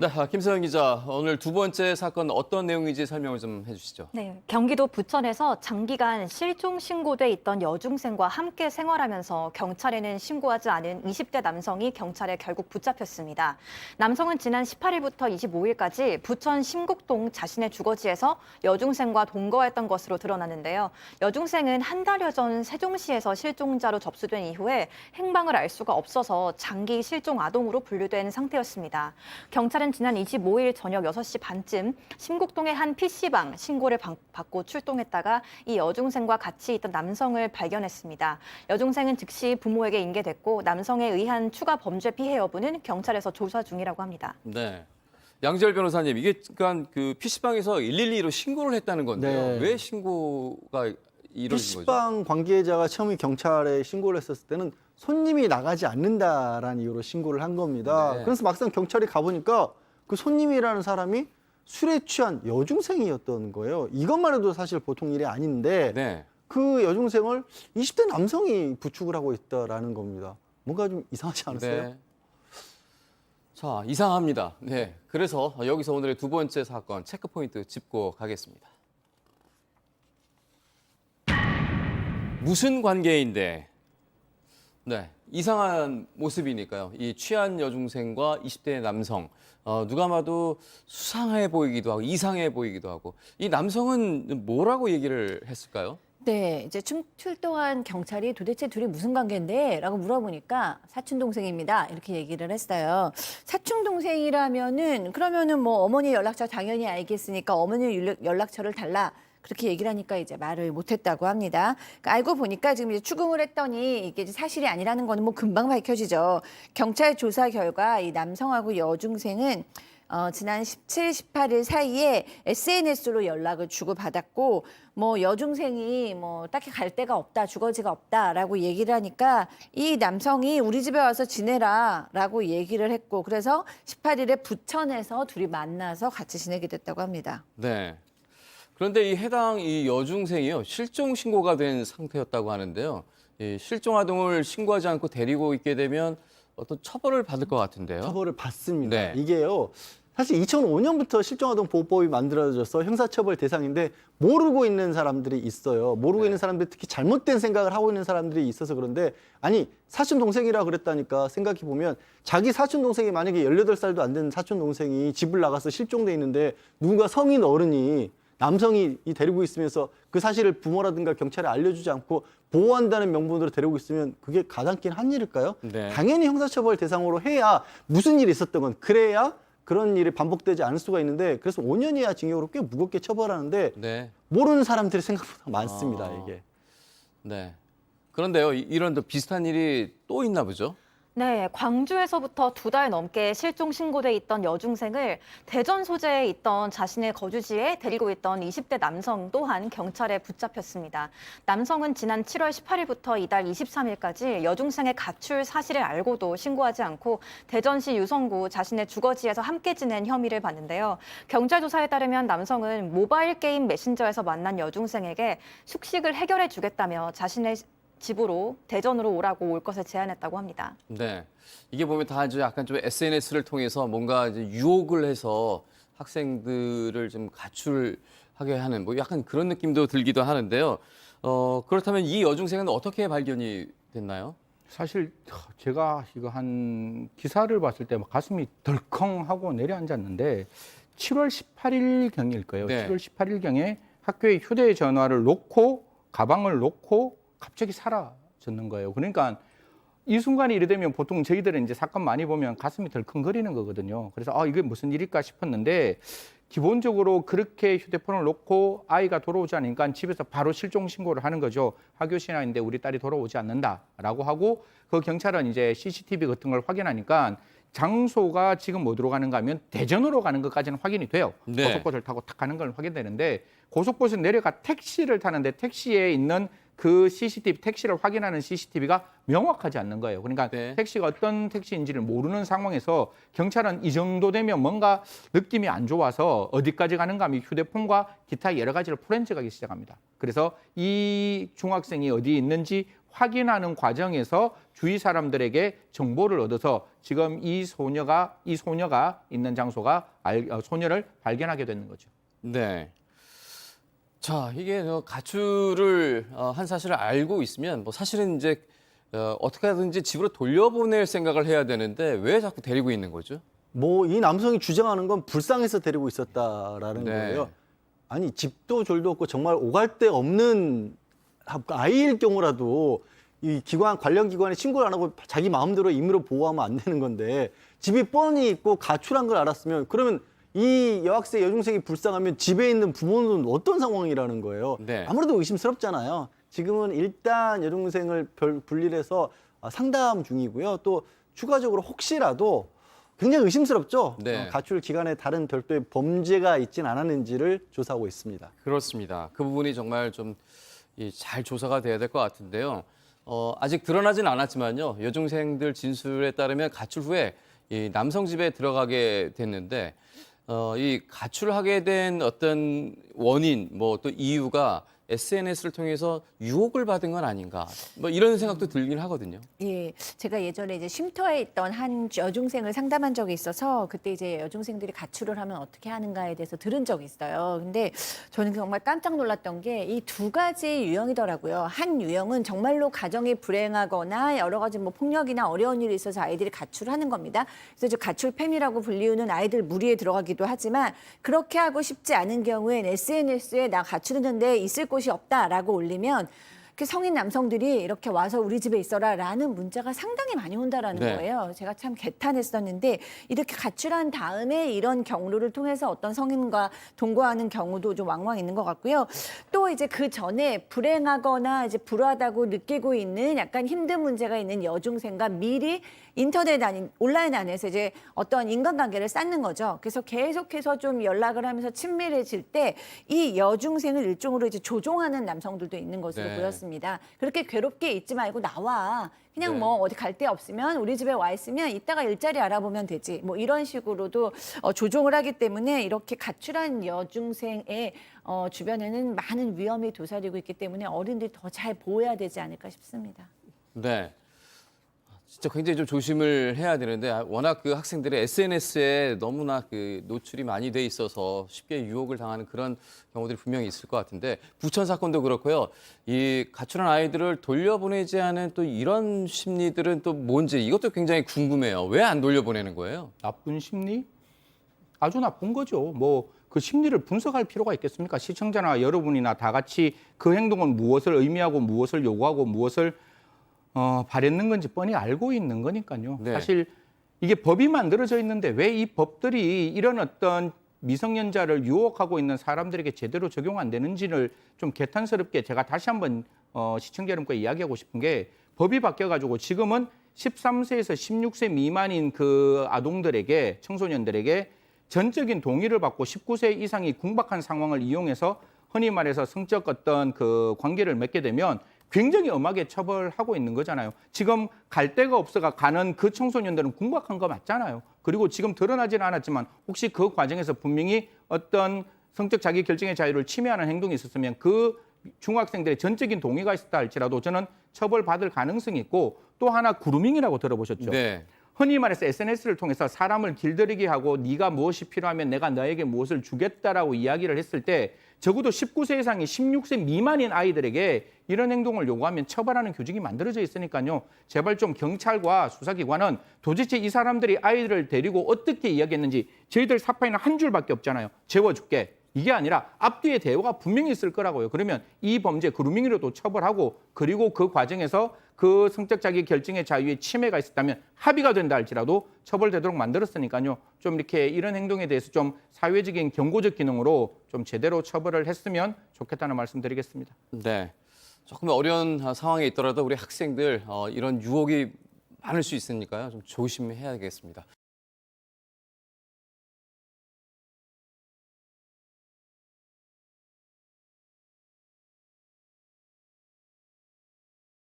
네, 김서영 기자, 오늘 두 번째 사건 어떤 내용인지 설명을 좀 해주시죠. 네, 경기도 부천에서 장기간 실종 신고돼 있던 여중생과 함께 생활하면서 경찰에는 신고하지 않은 20대 남성이 경찰에 결국 붙잡혔습니다. 남성은 지난 18일부터 25일까지 부천 심곡동 자신의 주거지에서 여중생과 동거했던 것으로 드러났는데요. 여중생은 한 달여 전 세종시에서 실종자로 접수된 이후에 행방을 알 수가 없어서 장기 실종 아동으로 분류된 상태였습니다. 경찰은 지난 25일 저녁 6시 반쯤 심곡동의 한 PC방 신고를 받고 출동했다가 이 여중생과 같이 있던 남성을 발견했습니다. 여중생은 즉시 부모에게 인계됐고 남성에 의한 추가 범죄 피해 여부는 경찰에서 조사 중이라고 합니다. 네. 양지열 변호사님, 이게 그러니까 그 PC방에서 112로 신고를 했다는 건데요. 네. 왜 신고가 이루어진 거죠? PC방 관계자가 처음에 경찰에 신고를 했었을 때는 손님이 나가지 않는다라는 이유로 신고를 한 겁니다. 네. 그래서 막상 경찰이 가보니까 그 손님이라는 사람이 술에 취한 여중생이었던 거예요. 이것만 해도 사실 보통 일이 아닌데 네. 그 여중생을 20대 남성이 부축을 하고 있다라는 겁니다. 뭔가 좀 이상하지 않으세요? 네. 자, 이상합니다. 네. 그래서 여기서 오늘의 두 번째 사건 체크포인트 짚고 가겠습니다. 무슨 관계인데? 네, 이상한 모습이니까요. 이 취한 여중생과 20대 남성, 누가 봐도 수상해 보이기도 하고 이상해 보이기도 하고 이 남성은 뭐라고 얘기를 했을까요? 네, 이제 출동한 경찰이 도대체 둘이 무슨 관계인데? 라고 물어보니까 사촌동생입니다. 이렇게 얘기를 했어요. 사촌동생이라면은, 그러면은 뭐 어머니 연락처 당연히 알겠으니까 어머니 연락처를 달라. 그렇게 얘기를 하니까 이제 말을 못했다고 합니다. 그러니까 알고 보니까 지금 이제 추궁을 했더니 이게 이제 사실이 아니라는 거는 뭐 금방 밝혀지죠. 경찰 조사 결과 이 남성하고 여중생은 지난 17, 18일 사이에 SNS로 연락을 주고받았고 뭐 여중생이 뭐 딱히 갈 데가 없다, 주거지가 없다라고 얘기를 하니까 이 남성이 우리 집에 와서 지내라라고 얘기를 했고 그래서 18일에 부천에서 둘이 만나서 같이 지내게 됐다고 합니다. 네. 그런데 이 해당 이 여중생이요 실종 신고가 된 상태였다고 하는데요. 이 실종 아동을 신고하지 않고 데리고 있게 되면 어떤 처벌을 받을 것 같은데요. 처벌을 받습니다. 네. 이게요. 사실 2005년부터 실종아동보호법이 만들어져서 형사처벌 대상인데 모르고 있는 사람들이 있어요. 모르고 네. 있는 사람들이 특히 잘못된 생각을 하고 있는 사람들이 있어서 그런데 아니 사촌동생이라 그랬다니까 생각해 보면 자기 사촌동생이 만약에 18살도 안 된 사촌동생이 집을 나가서 실종돼 있는데 누군가 성인 어른이 남성이 데리고 있으면서 그 사실을 부모라든가 경찰에 알려주지 않고 보호한다는 명분으로 데리고 있으면 그게 가당키는 한 일일까요? 네. 당연히 형사처벌 대상으로 해야 무슨 일이 있었던 건 그래야 그런 일이 반복되지 않을 수가 있는데 그래서 5년 이하 징역으로 꽤 무겁게 처벌하는데 네. 모르는 사람들이 생각보다 많습니다. 아. 이게. 네. 그런데요, 이런 또 비슷한 일이 또 있나 보죠? 네, 광주에서부터 2달 넘게 실종 신고돼 있던 여중생을 대전 소재에 있던 자신의 거주지에 데리고 있던 20대 남성 또한 경찰에 붙잡혔습니다. 남성은 지난 7월 18일부터 이달 23일까지 여중생의 가출 사실을 알고도 신고하지 않고 대전시 유성구 자신의 주거지에서 함께 지낸 혐의를 받는데요. 경찰 조사에 따르면 남성은 모바일 게임 메신저에서 만난 여중생에게 숙식을 해결해 주겠다며 자신의 집으로 대전으로 오라고 올 것을 제안했다고 합니다. 네. 이게 보면 다 이제 약간 좀 SNS를 통해서 뭔가 이제 유혹을 해서 학생들을 좀 가출하게 하는 뭐 약간 그런 느낌도 들기도 하는데요. 그렇다면 이 여중생은 어떻게 발견이 됐나요? 사실 제가 이거 한 기사를 봤을 때 막 가슴이 덜컹하고 내려앉았는데 7월 18일 경일 거예요. 네. 7월 18일 경에 학교에 휴대전화를 놓고 가방을 놓고 갑자기 사라졌는 거예요. 그러니까 이 순간이 이래되면 보통 저희들은 이제 사건 많이 보면 가슴이 덜컹거리는 거거든요. 그래서 이게 무슨 일일까 싶었는데 기본적으로 그렇게 휴대폰을 놓고 아이가 돌아오지 않으니까 집에서 바로 실종 신고를 하는 거죠. 하교 신화인데 우리 딸이 돌아오지 않는다라고 하고 그 경찰은 이제 CCTV 같은 걸 확인하니까 장소가 지금 어디로 가는가 하면 대전으로 가는 것까지는 확인이 돼요. 네. 고속버스를 타고 탁 가는 걸 확인되는데 고속버스 내려가 택시를 타는데 택시에 있는 그 CCTV, 택시를 확인하는 CCTV가 명확하지 않는 거예요. 그러니까 네. 택시가 어떤 택시인지를 모르는 상황에서 경찰은 이 정도 되면 뭔가 느낌이 안 좋아서 어디까지 가는가 하면 휴대폰과 기타 여러 가지를 포렌즈 가기 시작합니다. 그래서 이 중학생이 어디 있는지 확인하는 과정에서 주위 사람들에게 정보를 얻어서 지금 이 소녀가 있는 장소가 소녀를 발견하게 되는 거죠. 네. 자, 이게 가출을 한 사실을 알고 있으면 뭐 사실은 이제 어떻게 하든지 집으로 돌려보낼 생각을 해야 되는데 왜 자꾸 데리고 있는 거죠? 뭐 이 남성이 주장하는 건 불쌍해서 데리고 있었다라는 네. 거예요. 아니 집도 졸도 없고 정말 오갈 데 없는 아이일 경우라도 이 기관 관련 기관에 신고를 안 하고 자기 마음대로 임의로 보호하면 안 되는 건데 집이 뻔히 있고 가출한 걸 알았으면 그러면 이 여학생 여중생이 불쌍하면 집에 있는 부모는 어떤 상황이라는 거예요. 네. 아무래도 의심스럽잖아요. 지금은 일단 여중생을 분리해서 상담 중이고요. 또 추가적으로 혹시라도 굉장히 의심스럽죠. 네. 가출 기간에 다른 별도의 범죄가 있진 않았는지를 조사하고 있습니다. 그렇습니다. 그 부분이 정말 좀 잘 조사가 돼야 될 것 같은데요. 아직 드러나진 않았지만요. 여중생들 진술에 따르면 가출 후에 이 남성 집에 들어가게 됐는데 이 가출하게 된 어떤 원인, 뭐 또 이유가 SNS를 통해서 유혹을 받은 건 아닌가, 뭐 이런 생각도 들긴 하거든요. 예, 제가 예전에 이제 쉼터에 있던 한 여중생을 상담한 적이 있어서 그때 이제 여중생들이 가출을 하면 어떻게 하는가에 대해서 들은 적이 있어요. 근데 저는 정말 깜짝 놀랐던 게 이 두 가지 유형이더라고요. 한 유형은 정말로 가정이 불행하거나 여러 가지 뭐 폭력이나 어려운 일이 있어서 아이들이 가출하는 겁니다. 그래서 이제 가출팸이라고 불리우는 아이들 무리에 들어가기도 하지만 그렇게 하고 싶지 않은 경우엔 SNS에 나 가출했는데 있을 곳이 없다라고 올리면 그 성인 남성들이 이렇게 와서 우리 집에 있어라라는 문자가 상당히 많이 온다라는 네. 거예요. 제가 참 개탄했었는데 이렇게 가출한 다음에 이런 경로를 통해서 어떤 성인과 동거하는 경우도 좀 왕왕 있는 것 같고요. 또 이제 그 전에 불행하거나 이제 불우하다고 느끼고 있는 약간 힘든 문제가 있는 여중생과 미리 인터넷 아닌 온라인 안에서 이제 어떤 인간관계를 쌓는 거죠. 그래서 계속해서 좀 연락을 하면서 친밀해질 때 이 여중생을 일종으로 이제 조종하는 남성들도 있는 것으로 네. 보였습니다. 그렇게 괴롭게 있지 말고 나와. 그냥 네. 뭐 어디 갈 데 없으면 우리 집에 와 있으면 이따가 일자리 알아보면 되지. 뭐 이런 식으로도 조종을 하기 때문에 이렇게 가출한 여중생의 주변에는 많은 위험이 도사리고 있기 때문에 어른들이 더 잘 보호해야 되지 않을까 싶습니다. 네. 진짜 굉장히 좀 조심을 해야 되는데 워낙 그 학생들이 SNS에 너무나 그 노출이 많이 돼 있어서 쉽게 유혹을 당하는 그런 경우들이 분명히 있을 것 같은데 부천 사건도 그렇고요. 이 가출한 아이들을 돌려보내지 않은 또 이런 심리들은 또 뭔지 이것도 굉장히 궁금해요. 왜 안 돌려보내는 거예요? 나쁜 심리? 아주 나쁜 거죠. 뭐 그 심리를 분석할 필요가 있겠습니까? 시청자나 여러분이나 다 같이 그 행동은 무엇을 의미하고 무엇을 요구하고 무엇을 바랬는 건지 뻔히 알고 있는 거니까요. 네. 사실 이게 법이 만들어져 있는데 왜 이 법들이 이런 어떤 미성년자를 유혹하고 있는 사람들에게 제대로 적용 안 되는지를 좀 개탄스럽게 제가 다시 한번 시청자 여러분과 이야기하고 싶은 게 법이 바뀌어가지고 지금은 13세에서 16세 미만인 그 아동들에게 청소년들에게 전적인 동의를 받고 19세 이상이 궁박한 상황을 이용해서 흔히 말해서 성적 어떤 그 관계를 맺게 되면 굉장히 엄하게 처벌하고 있는 거잖아요. 지금 갈 데가 없어가 가는 그 청소년들은 궁박한 거 맞잖아요. 그리고 지금 드러나지는 않았지만 혹시 그 과정에서 분명히 어떤 성적 자기 결정의 자유를 침해하는 행동이 있었으면 그 중학생들의 전적인 동의가 있었다 할지라도 저는 처벌받을 가능성이 있고 또 하나 그루밍이라고 들어보셨죠? 네. 흔히 말해서 SNS를 통해서 사람을 길들이게 하고 네가 무엇이 필요하면 내가 너에게 무엇을 주겠다라고 이야기를 했을 때 적어도 19세 이상이 16세 미만인 아이들에게 이런 행동을 요구하면 처벌하는 규정이 만들어져 있으니까요. 제발 좀 경찰과 수사기관은 도대체 이 사람들이 아이들을 데리고 어떻게 이야기했는지 저희들 사파에는 한 줄밖에 없잖아요. 재워줄게. 이게 아니라 앞뒤에 대화가 분명히 있을 거라고요. 그러면 이 범죄 그루밍으로도 처벌하고 그리고 그 과정에서 그 성적 자기 결정의 자유에 침해가 있었다면 합의가 된다 할지라도 처벌되도록 만들었으니까요. 좀 이렇게 이런 행동에 대해서 좀 사회적인 경고적 기능으로 좀 제대로 처벌을 했으면 좋겠다는 말씀 드리겠습니다. 네. 조금 어려운 상황에 있더라도 우리 학생들 이런 유혹이 많을 수 있으니까요. 좀 조심해야겠습니다.